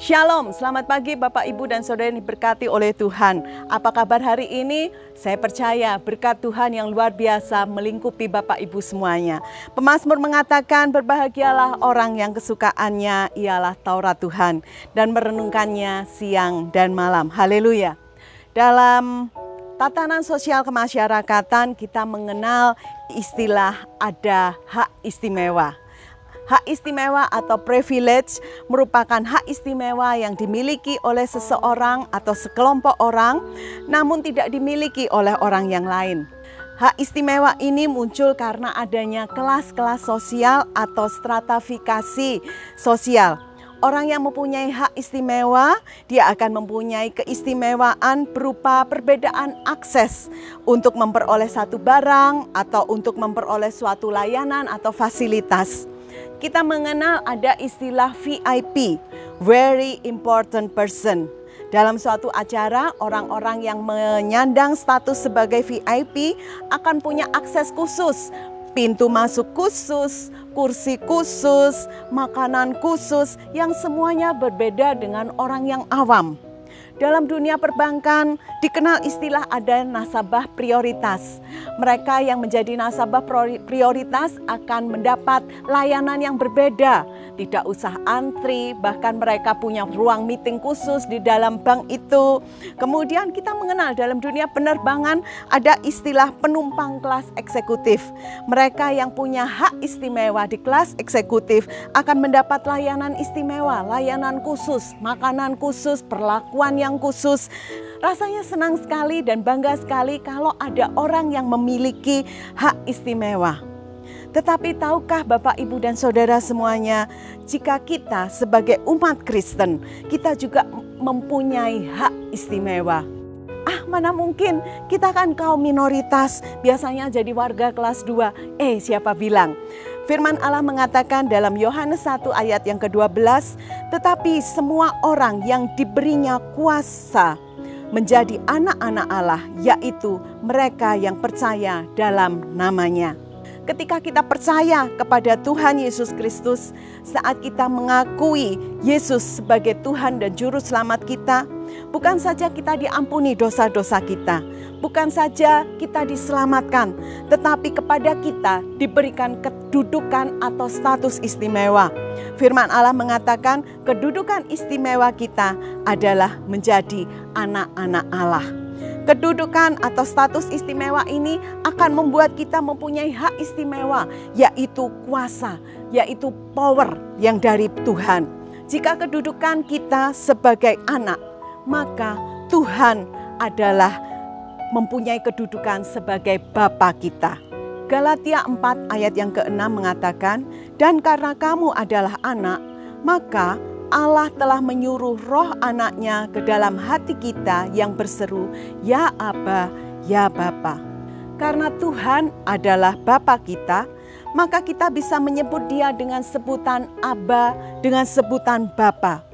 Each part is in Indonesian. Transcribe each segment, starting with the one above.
Shalom, selamat pagi Bapak, Ibu, dan Saudara yang diberkati oleh Tuhan. Apa kabar hari ini? Saya percaya berkat Tuhan yang luar biasa melingkupi Bapak, Ibu semuanya. Pemazmur mengatakan, berbahagialah orang yang kesukaannya ialah Taurat Tuhan dan merenungkannya siang dan malam. Haleluya. Dalam tatanan sosial kemasyarakatan kita mengenal istilah ada hak istimewa. Hak istimewa atau privilege merupakan hak istimewa yang dimiliki oleh seseorang atau sekelompok orang, namun tidak dimiliki oleh orang yang lain. Hak istimewa ini muncul karena adanya kelas-kelas sosial atau stratifikasi sosial. Orang yang mempunyai hak istimewa, dia akan mempunyai keistimewaan berupa perbedaan akses untuk memperoleh satu barang atau untuk memperoleh suatu layanan atau fasilitas. Kita mengenal ada istilah VIP, very important person. Dalam suatu acara, orang-orang yang menyandang status sebagai VIP akan punya akses khusus, pintu masuk khusus, kursi khusus, makanan khusus, yang semuanya berbeda dengan orang yang awam. Dalam dunia perbankan dikenal istilah ada nasabah prioritas. Mereka yang menjadi nasabah prioritas akan mendapat layanan yang berbeda. Tidak usah antri, bahkan mereka punya ruang meeting khusus di dalam bank itu. Kemudian kita mengenal dalam dunia penerbangan ada istilah penumpang kelas eksekutif. Mereka yang punya hak istimewa di kelas eksekutif akan mendapat layanan istimewa, layanan khusus, makanan khusus, perlakuan yang khusus. Rasanya senang sekali dan bangga sekali kalau ada orang yang memiliki hak istimewa. Tetapi tahukah Bapak, Ibu, dan Saudara semuanya, jika kita sebagai umat Kristen, kita juga mempunyai hak istimewa. Mana mungkin, kita kan kaum minoritas, biasanya jadi warga kelas 2. Siapa bilang? Firman Allah mengatakan dalam Yohanes 1 ayat yang ke-12, tetapi semua orang yang diberinya kuasa menjadi anak-anak Allah, yaitu mereka yang percaya dalam namanya. Ketika kita percaya kepada Tuhan Yesus Kristus, saat kita mengakui Yesus sebagai Tuhan dan Juru Selamat kita, bukan saja kita diampuni dosa-dosa kita, bukan saja kita diselamatkan, tetapi kepada kita diberikan kedudukan atau status istimewa. Firman Allah mengatakan kedudukan istimewa kita adalah menjadi anak-anak Allah. Kedudukan atau status istimewa ini akan membuat kita mempunyai hak istimewa, yaitu kuasa, yaitu power yang dari Tuhan. Jika kedudukan kita sebagai anak, maka Tuhan adalah mempunyai kedudukan sebagai Bapa kita. Galatia 4 ayat yang ke-6 mengatakan, dan karena kamu adalah anak, maka Allah telah menyuruh roh anaknya ke dalam hati kita yang berseru, ya Aba, ya Bapa. Karena Tuhan adalah Bapa kita, maka kita bisa menyebut dia dengan sebutan Aba, dengan sebutan Bapa.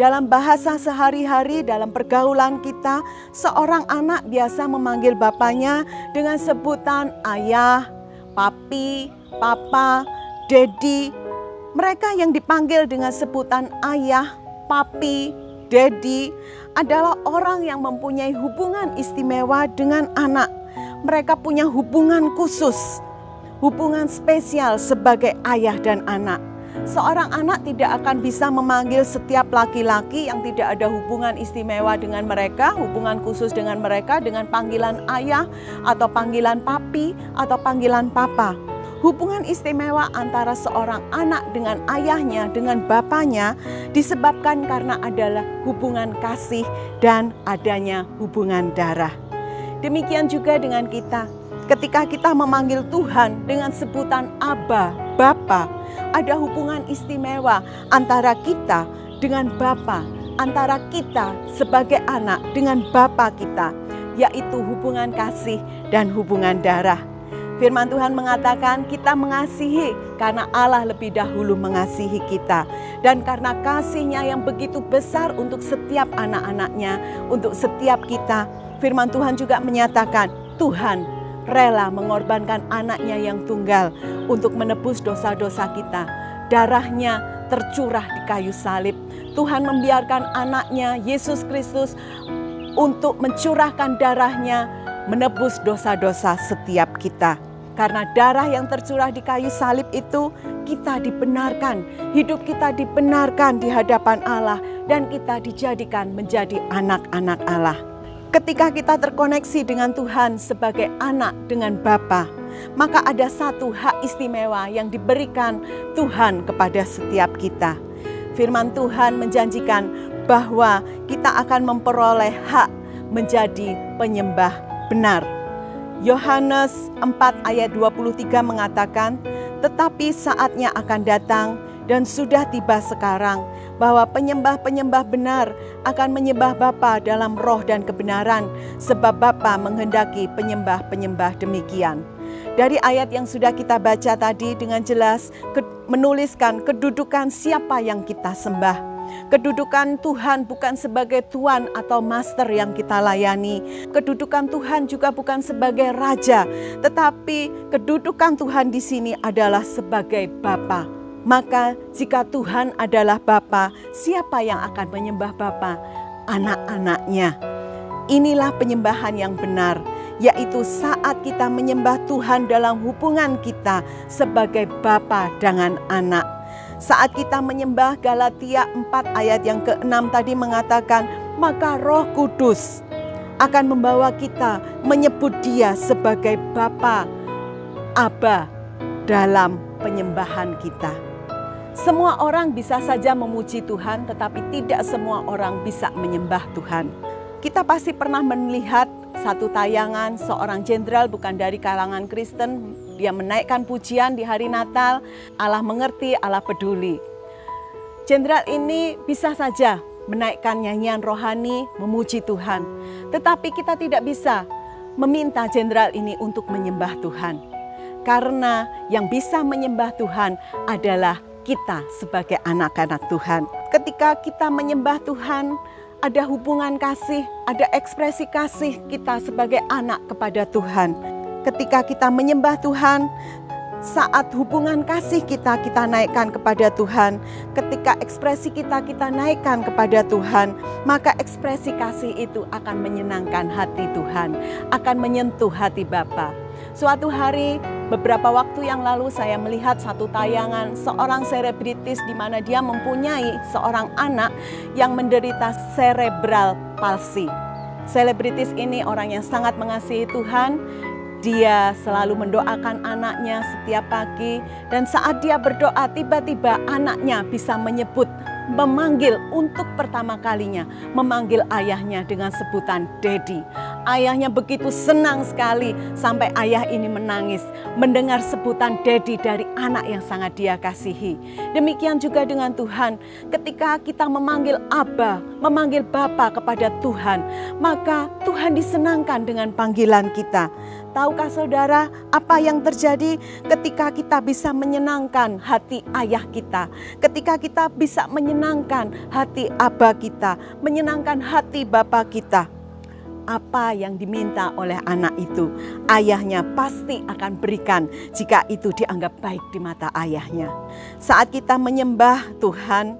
Dalam bahasa sehari-hari, dalam pergaulan kita, seorang anak biasa memanggil bapaknya dengan sebutan ayah, papi, papa, dedi. Mereka yang dipanggil dengan sebutan ayah, papi, dedi adalah orang yang mempunyai hubungan istimewa dengan anak. Mereka punya hubungan khusus, hubungan spesial sebagai ayah dan anak. Seorang anak tidak akan bisa memanggil setiap laki-laki yang tidak ada hubungan istimewa dengan mereka, hubungan khusus dengan mereka dengan panggilan ayah atau panggilan papi atau panggilan papa. Hubungan istimewa antara seorang anak dengan ayahnya, dengan bapaknya disebabkan karena adalah hubungan kasih dan adanya hubungan darah. Demikian juga dengan kita. Ketika kita memanggil Tuhan dengan sebutan Aba, Bapa, ada hubungan istimewa antara kita dengan Bapa, antara kita sebagai anak dengan Bapa kita, yaitu hubungan kasih dan hubungan darah. Firman Tuhan mengatakan kita mengasihi karena Allah lebih dahulu mengasihi kita. Dan karena kasih-Nya yang begitu besar untuk setiap anak-anak-Nya, untuk setiap kita, firman Tuhan juga menyatakan Tuhan rela mengorbankan anaknya yang tunggal untuk menebus dosa-dosa kita. darahnya tercurah di kayu salib. Tuhan membiarkan anaknya Yesus Kristus untuk mencurahkan darahnya menebus dosa-dosa setiap kita. Karena darah yang tercurah di kayu salib itu, kita dibenarkan, hidup kita dibenarkan di hadapan Allah, dan kita dijadikan menjadi anak-anak Allah. Ketika kita terkoneksi dengan Tuhan sebagai anak dengan Bapa, maka ada satu hak istimewa yang diberikan Tuhan kepada setiap kita. Firman Tuhan menjanjikan bahwa kita akan memperoleh hak menjadi penyembah benar. Yohanes 4 ayat 23 mengatakan, tetapi saatnya akan datang dan sudah tiba sekarang bahwa penyembah-penyembah benar akan menyembah Bapa dalam roh dan kebenaran, sebab Bapa menghendaki penyembah-penyembah demikian. Dari ayat yang sudah kita baca tadi dengan jelas menuliskan kedudukan siapa yang kita sembah. Kedudukan Tuhan bukan sebagai tuan atau master yang kita layani. Kedudukan Tuhan juga bukan sebagai raja, tetapi kedudukan Tuhan di sini adalah sebagai Bapa. Maka jika Tuhan adalah Bapa, siapa yang akan menyembah Bapa? Anak-anaknya. Inilah penyembahan yang benar, yaitu saat kita menyembah Tuhan dalam hubungan kita sebagai Bapa dengan anak. Saat kita menyembah, Galatia 4 ayat yang ke-6 tadi mengatakan, maka Roh Kudus akan membawa kita menyebut Dia sebagai Bapa, Aba dalam penyembahan kita. Semua orang bisa saja memuji Tuhan, tetapi tidak semua orang bisa menyembah Tuhan. Kita pasti pernah melihat satu tayangan seorang jenderal bukan dari kalangan Kristen. Dia menaikkan pujian di hari Natal, Allah mengerti, Allah peduli. Jenderal ini bisa saja menaikkan nyanyian rohani, memuji Tuhan. Tetapi kita tidak bisa meminta jenderal ini untuk menyembah Tuhan. Karena yang bisa menyembah Tuhan adalah kita sebagai anak-anak Tuhan. Ketika kita menyembah Tuhan, ada hubungan kasih, ada ekspresi kasih kita sebagai anak kepada Tuhan. Ketika kita menyembah Tuhan, saat hubungan kasih kita naikkan kepada Tuhan, ketika ekspresi kita naikkan kepada Tuhan, maka ekspresi kasih itu akan menyenangkan hati Tuhan, akan menyentuh hati Bapa. Suatu hari, beberapa waktu yang lalu saya melihat satu tayangan seorang selebritis di mana dia mempunyai seorang anak yang menderita cerebral palsy. Selebritis ini orang yang sangat mengasihi Tuhan. Dia selalu mendoakan anaknya setiap pagi, dan saat dia berdoa tiba-tiba anaknya bisa memanggil untuk pertama kalinya, memanggil ayahnya dengan sebutan Daddy. Ayahnya begitu senang sekali sampai ayah ini menangis mendengar sebutan Daddy dari anak yang sangat dia kasihi. Demikian juga dengan Tuhan, ketika kita memanggil Abba, memanggil Bapa kepada Tuhan, maka Tuhan disenangkan dengan panggilan kita. Tahukah saudara apa yang terjadi ketika kita bisa menyenangkan hati ayah kita, ketika kita bisa menyenangkan hati Abba kita, menyenangkan hati Bapa kita? Apa yang diminta oleh anak itu, ayahnya pasti akan berikan jika itu dianggap baik di mata ayahnya. Saat kita menyembah Tuhan,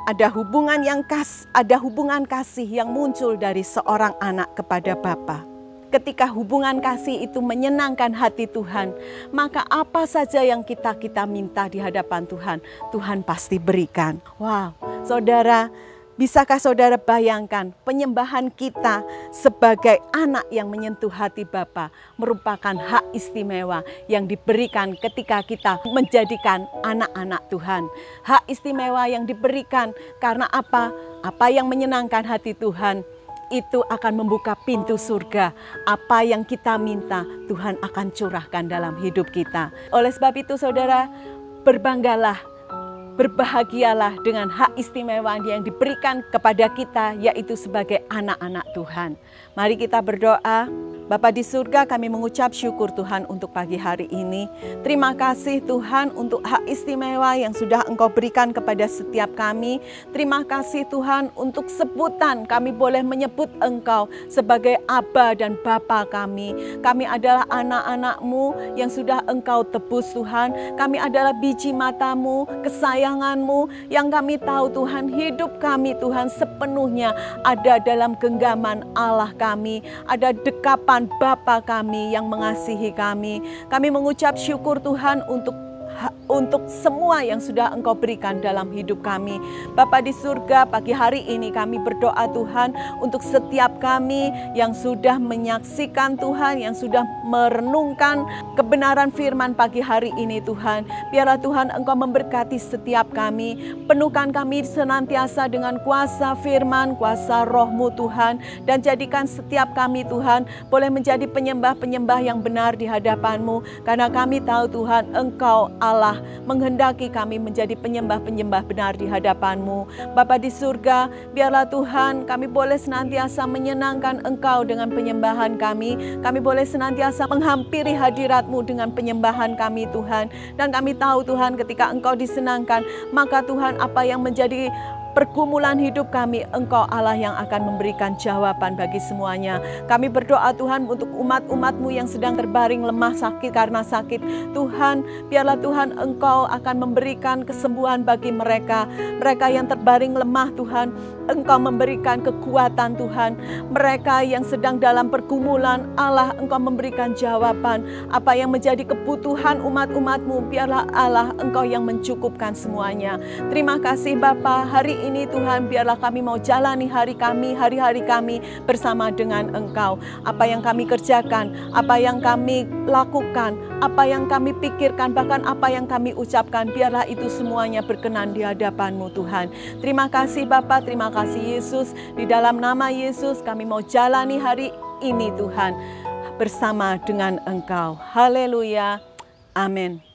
ada hubungan kasih yang muncul dari seorang anak kepada Bapa. Ketika hubungan kasih itu menyenangkan hati Tuhan, maka apa saja yang kita minta di hadapan Tuhan, Tuhan pasti berikan. Wow, saudara, bisakah saudara bayangkan penyembahan kita sebagai anak yang menyentuh hati Bapa merupakan hak istimewa yang diberikan ketika kita menjadikan anak-anak Tuhan. Hak istimewa yang diberikan karena apa? Apa yang menyenangkan hati Tuhan itu akan membuka pintu surga. Apa yang kita minta, Tuhan akan curahkan dalam hidup kita. Oleh sebab itu saudara, berbanggalah, berbahagialah dengan hak istimewa yang diberikan kepada kita, yaitu sebagai anak-anak Tuhan. Mari kita berdoa. Bapa di surga, kami mengucap syukur Tuhan untuk pagi hari ini. Terima kasih Tuhan untuk hak istimewa yang sudah Engkau berikan kepada setiap kami. Terima kasih Tuhan untuk sebutan kami boleh menyebut Engkau sebagai Aba dan Bapa kami. Kami adalah anak-anak-Mu yang sudah Engkau tebus Tuhan. Kami adalah biji mata-Mu, kesayangan-Mu yang kami tahu Tuhan, hidup kami Tuhan sepenuhnya ada dalam genggaman Allah kami, ada dekapan Bapa kami yang mengasihi kami. Kami mengucap syukur Tuhan untuk semua yang sudah Engkau berikan dalam hidup kami. Bapa di surga, pagi hari ini kami berdoa Tuhan untuk setiap kami yang sudah menyaksikan Tuhan, yang sudah merenungkan kebenaran firman pagi hari ini Tuhan. Biarlah Tuhan Engkau memberkati setiap kami, penuhkan kami senantiasa dengan kuasa firman, kuasa roh-Mu Tuhan, dan jadikan setiap kami Tuhan boleh menjadi penyembah-penyembah yang benar di hadapan-Mu, karena kami tahu Tuhan Engkau Allah menghendaki kami menjadi penyembah-penyembah benar di hadapan-Mu. Bapa di surga, biarlah Tuhan kami boleh senantiasa menyenangkan Engkau dengan penyembahan kami. Kami boleh senantiasa menghampiri hadirat-Mu dengan penyembahan kami Tuhan. Dan kami tahu Tuhan, ketika Engkau disenangkan, maka Tuhan apa yang menjadi pergumulan hidup kami, Engkau Allah yang akan memberikan jawaban bagi semuanya. Kami berdoa Tuhan untuk umat-umat-Mu yang sedang terbaring lemah sakit karena sakit. Tuhan, biarlah Tuhan Engkau akan memberikan kesembuhan bagi mereka. Mereka yang terbaring lemah Tuhan, Engkau memberikan kekuatan Tuhan. Mereka yang sedang dalam pergumulan, Allah Engkau memberikan jawaban. Apa yang menjadi kebutuhan umat-umat-Mu, biarlah Allah Engkau yang mencukupkan semuanya. Terima kasih Bapa, hari ini Tuhan biarlah kami mau jalani hari-hari kami bersama dengan Engkau. Apa yang kami kerjakan, apa yang kami lakukan, apa yang kami pikirkan, bahkan apa yang kami ucapkan, biarlah itu semuanya berkenan di hadapan-Mu Tuhan. Terima kasih Bapa, terima kasih Yesus. Di dalam nama Yesus kami mau jalani hari ini Tuhan bersama dengan Engkau. Haleluya. Amin.